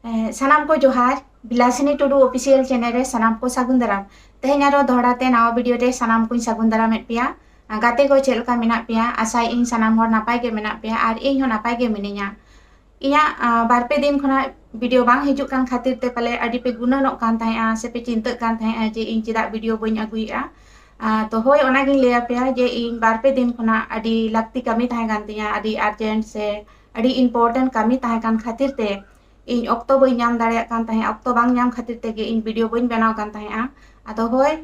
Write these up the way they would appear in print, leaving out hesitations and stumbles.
सानाम को जोहार बिलासिनी Tudu official channel रे सानाम को सागुन दाराम तेहें आरो दोहराते नवा वीडियो रे सानाम को सागुन दाराम पेया गाते को चेलका मेना पेया आशा इन सानाम हर नापाय के मेना पेया और इन हो नापाय के मिनिया इया बारपे दिन खना वीडियो बांग हिजुक कान खातिर ते पले अडी पे गुननोक कान ताहेआ से पे चिंतक कान ताहेआ जे इन चिदा वीडियो बइन अगुइआ तो होय ओना गिन लेया पेया जे इन बारपे दिन खना अडी लागती कमी ताहे कान तिया अडी अर्जेंट से अडी इम्पोर्टेंट कमी ताहे कान खातिर ते इन ऑक्टो बई नाम दाड़े कान ताहे ऑक्टो बांग नाम खातिर तेगे इन वीडियो बइन बनाव कान ताहेआ आदो होय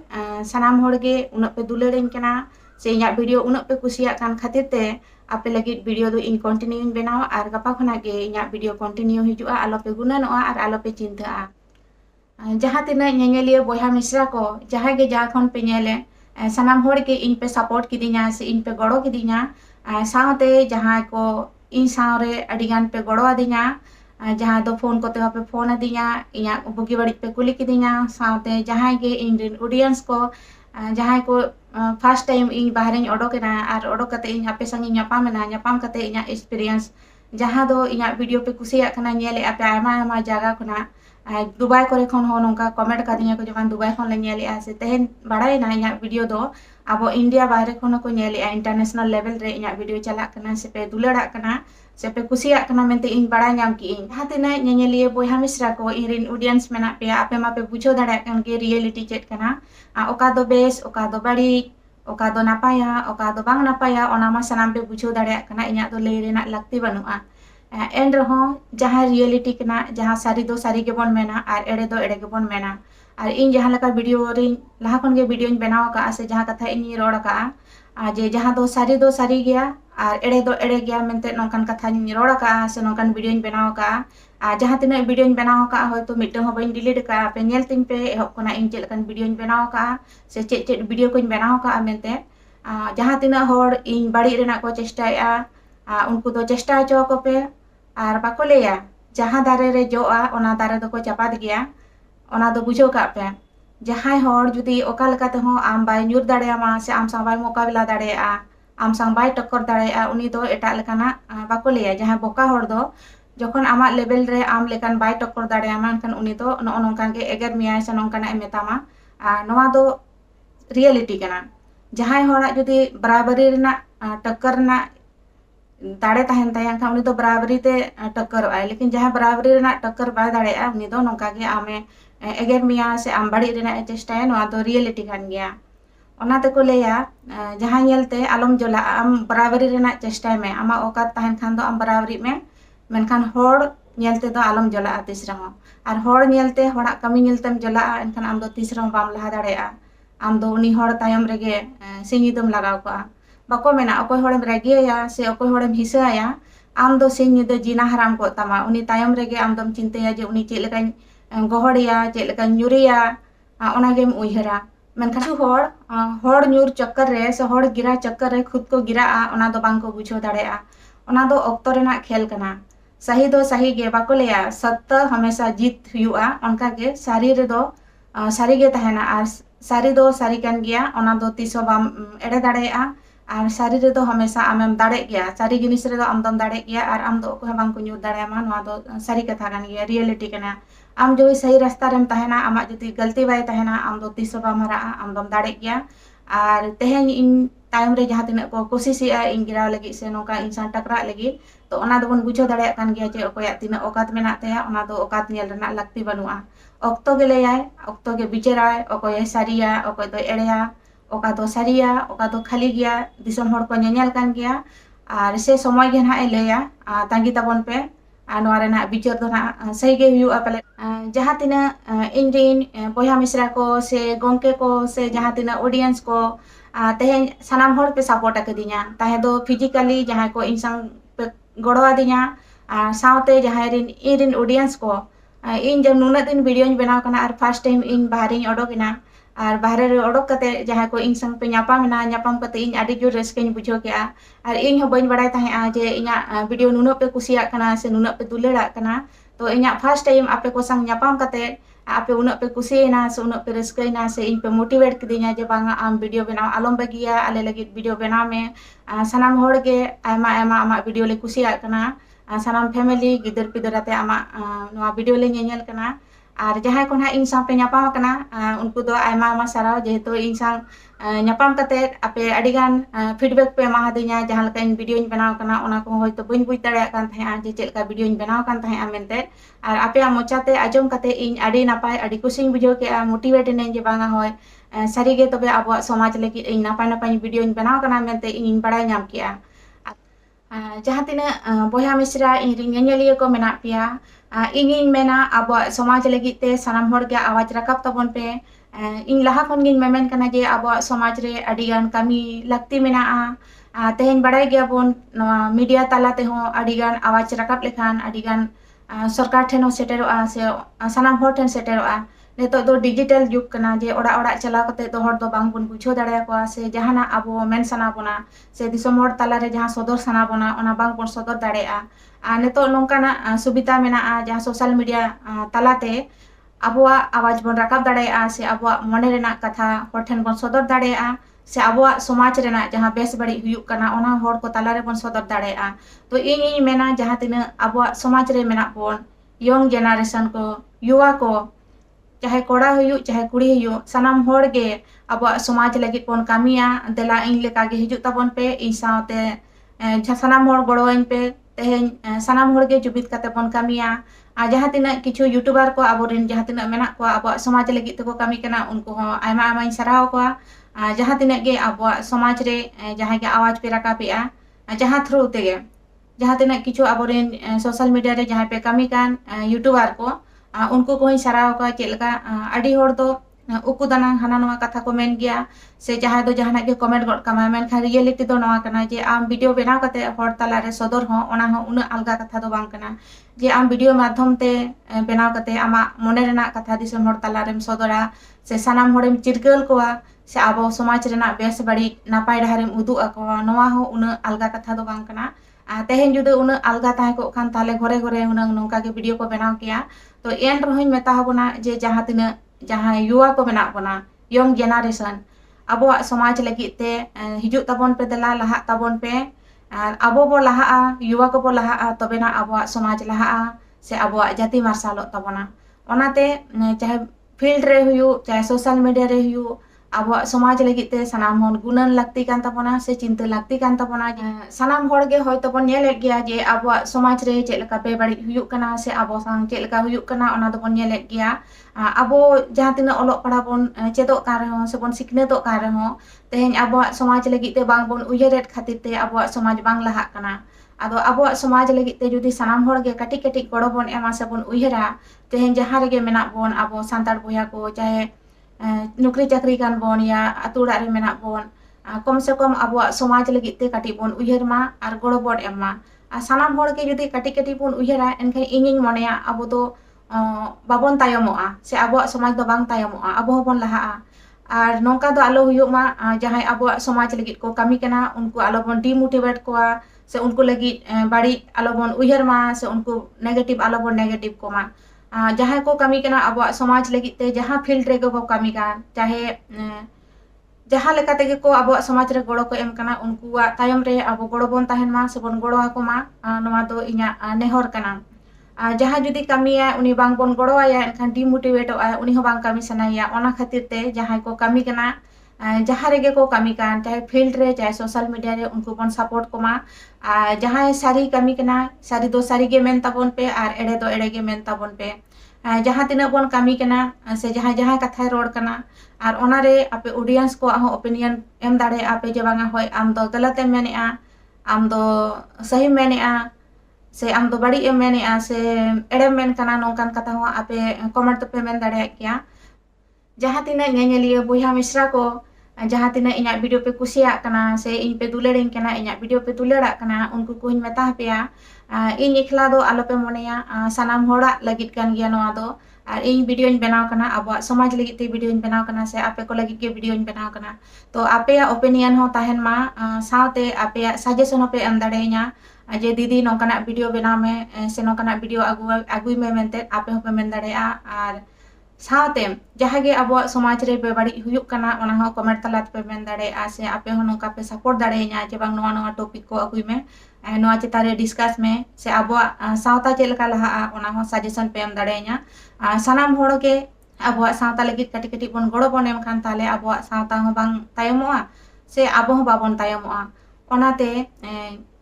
सनाम होड़गे उन पे दुलड़ेन कना से इया वीडियो उन पे कुसिया कान खातिर ते आपे लगी वीडियो दो इन कंटिन्यू बनाव और गपा खना गे इया वीडियो कंटिन्यू हिजुआ आलो पे गुननोआ और आलो पे चिंता जहाँ तिना ñeñeliya बोया मिश्रा को जहाँ गे जा खन पे ñele सनाम होड़ के इन पे सपोर्ट किदिया से इन पे गड़ो किदिया सावते जहाँ को इन सावरे अडिगान पे गड़ो आदिया जहाँ दो फोन कोते पे फोन आदिया इया बुगी बड़ी पे कुली किदिया सावते जहाँ गे इन ऑडियंस को जहाँ को फर्स्ट टाइम इन बाहर ओडोकेना और ओडोकते इन आपे संगे ñapaमेना ñapam कते इया एक्सपीरियंस जहाँ दो इया वीडियो पे कुसिया कना ñele आपे आयमा आयमा जगह खना दुबई करे खन हो नोंका कमेंट कादिया को जमान दुबई खन ले ñele से तेहेन बाड़ाय ना इया वीडियो दो अब इंडिया बाहर खन को ñele इंटरनेशनल लेवल रे इया वीडियो चला कना से पे दुलड़ा कना से पे कुसिया कना मेनते इन बाड़ा ñam की इन जहाँ तिना ñeñeliya बोया मिश्रा को इन ऑडियंस मेना पे आपे मापे बुझो दाड़ा कन के रियलिटी चेक कना ओका दो बेस ओका दो बाड़ी ओका दो नापाया ओका दो बांग नापाया ओना मा सनाम पे बुझो दाड़ा कना इया दो लई रेना लागती बनुआ एन रहो जहाँ रियलिटी कना जहाँ सारी दो सारी के बन मेना और एड़े दो एड़े के बन मेना और इन जहाँ लका वीडियो रे लहा खन के वीडियो बनाव का से जहाँ कथा इन रोड का जे जहाँ दो सारी गया और एड़े दो एड़े गया मेनते नोंकान कथा इन रोड का से नोंकान वीडियो बनाव का जहाँ तीना वीडियो बनाव का होयतो मिटो हो बइन डिलीट का पे नेल तिन पे एहब कना इन चेल कान वीडियो बनाव का से चेक वीडियो को बनाव का मेनते जहाँ तीना होड़ इन बाड़ी रेना को चेष्टाया उनको दो चेष्टा चो को पे और बाको लेया जहाँ दारे रे जोआ ओना दारे दो को चापाद गया ओना दो बुझो का पे जहाँ होड़ जुदी ओका लकाते हो आम बाय न्यूर दाड़ेयामा से आम सा बाय मोकाबिला दाड़ेया आम सा बाय टक्कर दाड़ेया उनी दो एटा लेकाना बाको लेया जहाँ बोका होड़ दो जखन आमा लेवल रे आम लेकान बाय टक्कर दाड़ेयामा एनखान उनी दो नो नोंकान के एगर मियाय से नोंकाना मेतामा नोवा दो रियलिटी कना जहाँ होड़ा जुदी बराबरी रेना टक्कर ना दाड़े तहन ताया खान उनी दो बराबरी ते टक्कर आए लेकिन जहाँ बराबरी रेना टक्कर बाय दाड़ेया उनी दो नोंका के आमे एगर मिया से आम बाड़ी रेना चेष्टाया नोवा दो रियलिटी कान गया ओना ते को लेया जहाँ ñeलते आलम जला आम बराबरी रेना चेष्टाय में आमा औकात तहन खान दो आम बराबरी में मेनखान होड़ ñeलते दो आलम जला तीसरा हो और होड़ ñeलते होड़ा कमी ñeलतेम जला एनखान आम दो तीसरा बाम लहा दाड़ेया आम दो उनी होड़ तायम रेगे सिंगिदम लगाव को बाको मेना अकोय होड़म रेगिया से अकोय होड़म हिसाया आम दो सिंग निदो जीना हराम को तमा उनी तायम रेगे आम दम चिंताया जे उनी चेल लकान गोहड़िया चेल लकान न्यूरिया ओना गेम उयहरा मेनखान होड़ न्यूर चक्कर रे से होड़ गिरा चक्कर रे खुद को गिरा ओना दो बांग को बुझो दाड़ेया ओना दो ऑक्टो रेना खेल कना सही दो सही गे बाको लेया सत्य हमेशा जीत हुआ उनका के सारी रे दो सारी गे तहना और सारी दो सारी कान गया ओना दो तीसो बाम एड़े दाड़ेया और सारी रे दो हमेशा आमेम दाड़े गया सारी जिनिस रे दो आम दम दाड़े गया और आम दो को बांग को न्यू दाड़ेयामा नोवा दो सारी कथा कान गया रियलिटी कना आम जो सही रास्ता रेम तहना आमा जुदी गलती बाय तहना आम दो तीसो बाम हरा आम दम दाड़े गया और तेहेन इन टाइम रे जहाँ तिना को कोशिश इन गिराव लगी से नोका इंसान टकरा लगी तो ओना दो बन बुझो दाड़े कान गया जे ओकोया तिना औकात मेना तया ओना दो औकात ñel रेना लागती बनुआ ऑक्टो गे लेयाय ऑक्टो गे बिचराय ओकोय सारिया ओकोय दो एड़ेया ओका दो सारिया ओका दो खाली गया दिसम होड़ को ñeñel कान गया और से समय गे ना लेया तांगी ताबन पे नोआ रेना बिचार दो ना सही गे हुआ पले जहाँ तिना इन रिन बोया मिश्रा को से गोंके को से जहाँ तिना ऑडियंस को तेहेन सनाम होड़ पे सपोर्ट अकदिया ताहे दो फिजिकली जहाँ को इंसान पे गड़ो आदिया सावते जहाँ रिन ऑडियंस को इन जब नुना दिन वीडियो बनाव कना और फर्स्ट टाइम इन बाहर ओडोकिना और बाहर रे ओडोक कते जहाँ को इन संग पे ñapaमेना ñapam कते इन आडी जोर रस्केኝ बुझो के और इन हो बइन बड़ाय ताहे जे इना वीडियो नुना पे कुसिया कना से नुना पे दुलेड़ा कना तो इना फर्स्ट टाइम आपे को संग ñapam कते आपे उना पे कुसियना से उना पे रस्केना से इन पे मोटिवेट किदिया जे बांगा आम वीडियो बनाव आलम बगिया आले लगी वीडियो बनाव में सनाम होड़ के आयमा आयमा आमा वीडियो ले कुसिया कना sanam family gidur pidur ate ama noa video le nyanyel kana ar jahay ko na ing sampe nyapam kana unku do aima ama sarau jehetu ing sang nyapam kate ape adigan feedback pe ema hadinya jahan leka ing video ing benaw kana ona ko hoyto bañ buj dareyak kan tahe je chelka video ing benaw kan tahe mente ar ape mochate ajom kate ing adi napai adi kusing bujo ke motivate inen je banga hoy sari ge tobe abuak somaj lagi ing napai video ing benaw kana mente ing baray nyam kia jahan tina boya misra ing ring nyanyeliya ko menak pia ingin mena abuak somaj lagi te sanam hor ge awaj rakap tabon pe ing laha kon ngin memen kana je abuak somaj re adigan kami lakti mena tehen baray ge bon media tala te ho adigan awaj rakap lekhan adigan सरकार ठेन सेटेरोआ से सानाम हर ठेन सेटेरोआ नितो दो digital युग कना जे ओड़ा ओड़ा चला कते दो हर दो बांग बुन बुझो दाड़े को से जहाना अबो मेन सना बोना से दिसम हर तला रे जहां सदर सना बोना ओना बांग बोन सदर दाड़ेआ नितो नोंकाना सुविधा मेना जहां सोशल मीडिया तलाते अबोआ आवाज बोन राकाब दाड़ेआ से अबोआ मने रेना कथा हर ठेन बोन सदर दाड़ेआ से अबोआ समाज रेना जहां बेस बड़ी हुयुक कना ओना हर को तला रे बोन सदर दाड़ेआ तो इन मेना जहां तिना अबोआ समाज रे मेना बोन यंग जेनरेशन को युवा को चाहे कोड़ा हुयु चाहे कुड़ी हुयु सनाम हर गे अबोआ समाज लगी बोन कामिया देला इन लेका गे हिजुक ताबोन पे इन सावते सनाम हर गड़ो इन पे तेहेन सनाम हर गे जुबित कते बोन कामिया जहां तिना किछु यूट्यूबर को अबोरिन जहां तिना मेना को अबोआ समाज लगी ते को कामी कना उनको हो आयमा आयमा इन सराव को जहां तिना गे अबोआ समाज रे जहां गे आवाज पे राकापेआ जहां थ्रू तेगे जहां tina किछु अबोरेन सोशल मीडिया रे जहां पे कमी कान यूट्यूबर को उनको को सराव का चेलका अडी होड़ दो उकु दाना हाना नवा कथा को मेन गया से जहां दो जहां के कमेंट गड कमा मेन खा रियलिटी दो नवा कना जे आम वीडियो बनाव कते होड़ तला रे सदर हो ओना हो उना अलगा कथा दो बांग कना जे आम वीडियो माध्यम ते बनाव कते आमा मने रेना कथा दिसम होड़ तला रेम सदरा से सनाम होड़ेम चिरगल कोआ से आबो समाज रेना बेस बड़ी नापाय डहारेम उदु अको नवा हो उना अलगा कथा दो बांग कना तेहेन जुदे उन अलगा ताहे को खान ताले घरे घरे उनंग नोंका के वीडियो को बनाव किया तो एन रहोኝ मेता हबोना जे जहां तिना जहां युवा को मेना बोना यंग जेनरेशन अबो समाज लगी ते हिजुक ताबोन पे दला लहा ताबोन पे अबो बो लहा युवा को बो लहा तबेना अबो समाज लहा से अबो जाति मार्शालो ताबोना ओनाते चाहे फील्ड रे हुयु चाहे सोशल मीडिया रे हुयु अब समाज लगी ते सनाम हन गुणन लगती कान तबोना से चिंता लगती कान तबोना सनाम हर गे होय तबोन नेले गया जे अब समाज रे चेलका पे बड़ी हुयुक कना से अब संग चेलका हुयुक कना ओना दबोन नेले गया अब जहां तिना ओलो पढ़ा बोन चेदो का रहो से बोन सिखनेतो का रहो तेहेन अब समाज लगी ते बांग बोन उयरेट खातिर ते अब समाज बांग लहा कना आदो अब समाज लगी ते जुदी सनाम हर गे कटी कटी गड़ो बोन एमा से बोन उयरा तेहेन जहां रे गे मेना बोन अब सांतार बोया को चाहे नौकरी चाकरी कान बोन या अतुड़ा रे मेना बोन कम से कम अब समाज लगी ते काटी बोन उयहर मा आर गड़ो बोन एमा सानाम हर के जुदी काटी काटी बोन उयहरा एनखान इनिन मनेया अब दो बाबोन तायमोआ से अब समाज दो बांग तायमोआ अब होबोन लहा आर नोंका दो आलो हुयुक मा जहां अब समाज लगी को कमी कना उनको आलो बोन डिमोटिवेट कोआ से उनको लगी बाड़ी आलो बोन उयहर मा से उनको नेगेटिव आलो बोन नेगेटिव को मा जहां को कमी कना अब समाज लगी ते जहां फील्ड रे को कमी कान चाहे जहां लेका तेगे को अब समाज रे गड़ो को एम कना उनको तायम रे अब गड़ो बोन ताहेन मा से बोन गड़ो को मा नवा दो इना नेहर कना जहां जुदी कमिया उनी बांग बोन गड़ो आया एनखान डिमोटिवेट आया उनी हो बांग कमी सनाया ओना खातिर ते जहां को कमी कना जहां रेगे को कमी कान चाहे फील्ड रे चाहे सोशल मीडिया रे उनको बोन सपोर्ट को मा जहां सारी कमी कना सारी दो सारी गे मेन ताबोन पे आर एड़े दो एड़े गे मेन ताबोन पे जहां तिना बोन कमी कना से जहां जहां कथा रोड कना आर ओना रे आपे ऑडियंस को हो ओपिनियन एम दाड़े आपे जे बांगा होय आम दो गलत एम मेनेआ आम दो सही मेनेआ से आम दो बड़ी एम मेनेआ से एड़े मेन कना नोंकान कथा हो आपे कमेंट पे मेन दाड़े किया जहां तिना नेनेलिया बुया मिश्रा को जहां तिना इना वीडियो पे कुसिया कना से इन पे दुलेड़िन कना इना वीडियो पे दुलेड़ा कना उनको को मेता पेया इन इखला दो आलो पे मोनेया सनाम होड़ा लगित कान गया नवा दो और इन वीडियो इन बनाव कना अब समाज लगित ते वीडियो इन बनाव कना से आपे को लगित के वीडियो इन बनाव कना तो आपे ओपिनियन हो ताहेन मा सावते आपे सजेशन पे एम दाड़ेया जे दीदी नोकना वीडियो बनाव में से नोकना वीडियो आगुई में मेनते आपे हो पे मेन दाड़ेया और सावते जहाँ गे अब समाज रे बेबाड़ी हुयुक कना ओना हो कमेंट तला पे मेन दाड़ेया से आपे हो नोका पे सपोर्ट दाड़ेया जे बांग नोवा नोवा टॉपिक को अगुई में नोवा चिता रे डिस्कस में से अब सावता चेल का लहा ओना हो सजेशन पे एम दाड़ेया सनाम होड़ के अब सावता लगी कटी कटी बन गड़ो बन एम खान ताले अब सावता हो बांग तायमोआ से अब हो बाबन तायमोआ ओनाते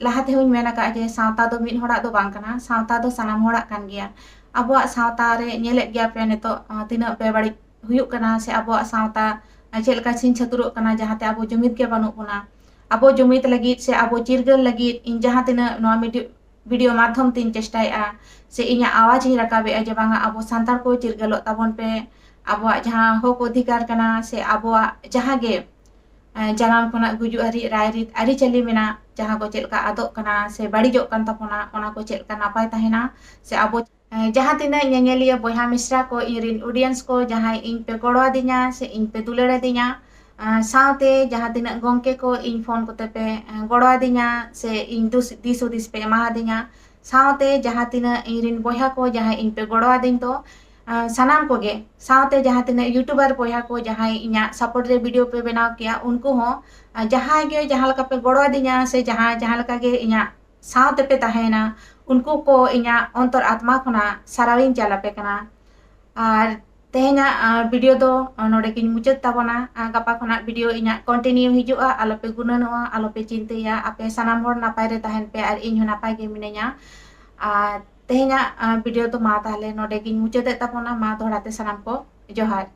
लहाते हुई मेना का जे सावता दो मिद होड़ा दो बांग कना सावता दो सनाम होड़ा कान गया अब सावता रे नेलेत गया पे नितो तिना पे बाड़ी हुयुक कना से अब सावता चेलका सिन छतुरो कना जहाते अब जुमिद के बानु पुना अब जुमिद लगी से अब चिरगल लगी इन जहां तिना नोवा वीडियो माध्यम तीन चेष्टाया से इኛ आवाज ही रकाबे जे बांगा अब सांतार को चिरगलो ताबन पे अब जहां हक अधिकार कना से अब जहां गे जानाम कोना गुजु हरी रायरित आरी चली मेना जहां को चेलका आदो कना से बाड़ीजो कन तपना ओना को चेलका नापाय ताहेना से अब जहां तिना ñeñeलिया बहा मिश्रा को इरिन ऑडियंस को जहां इन पे गड़ो दिना से इन पे दुलड़ दिना सावते जहां तिना गोंके को इन फोन कोते पे गड़ो दिना से इन दिस उदिस पे एमा दिना सावते जहां तिना इरिन बहा को जहां इन पे गड़ो दिन तो सनाम को गे सावते जहां तिना यूट्यूबर बहा को जहां इኛ सपोर्ट रे वीडियो पे बनाव किया उनको हो जहां गे जहां लका पे गड़ो दिना से जहां लका गे इኛ सावते पे ताहेना उनको को इኛ अंतर आत्मा खुना साराविन चलापे कना और तेहना वीडियो दो नोडे किन मुचाद ताबना गपा खुना वीडियो इኛ कंटिन्यू हिजुआ आलोपे गुननोआ आलोपे चिंतेया आपे सनाम होड़ नापाय रे ताहेन पे और इन हो नापाय गे मिनेया तेहना वीडियो तो मा ताहले नोडे किन मुचाद ताबना मा दोहराते सनाम को जोहार।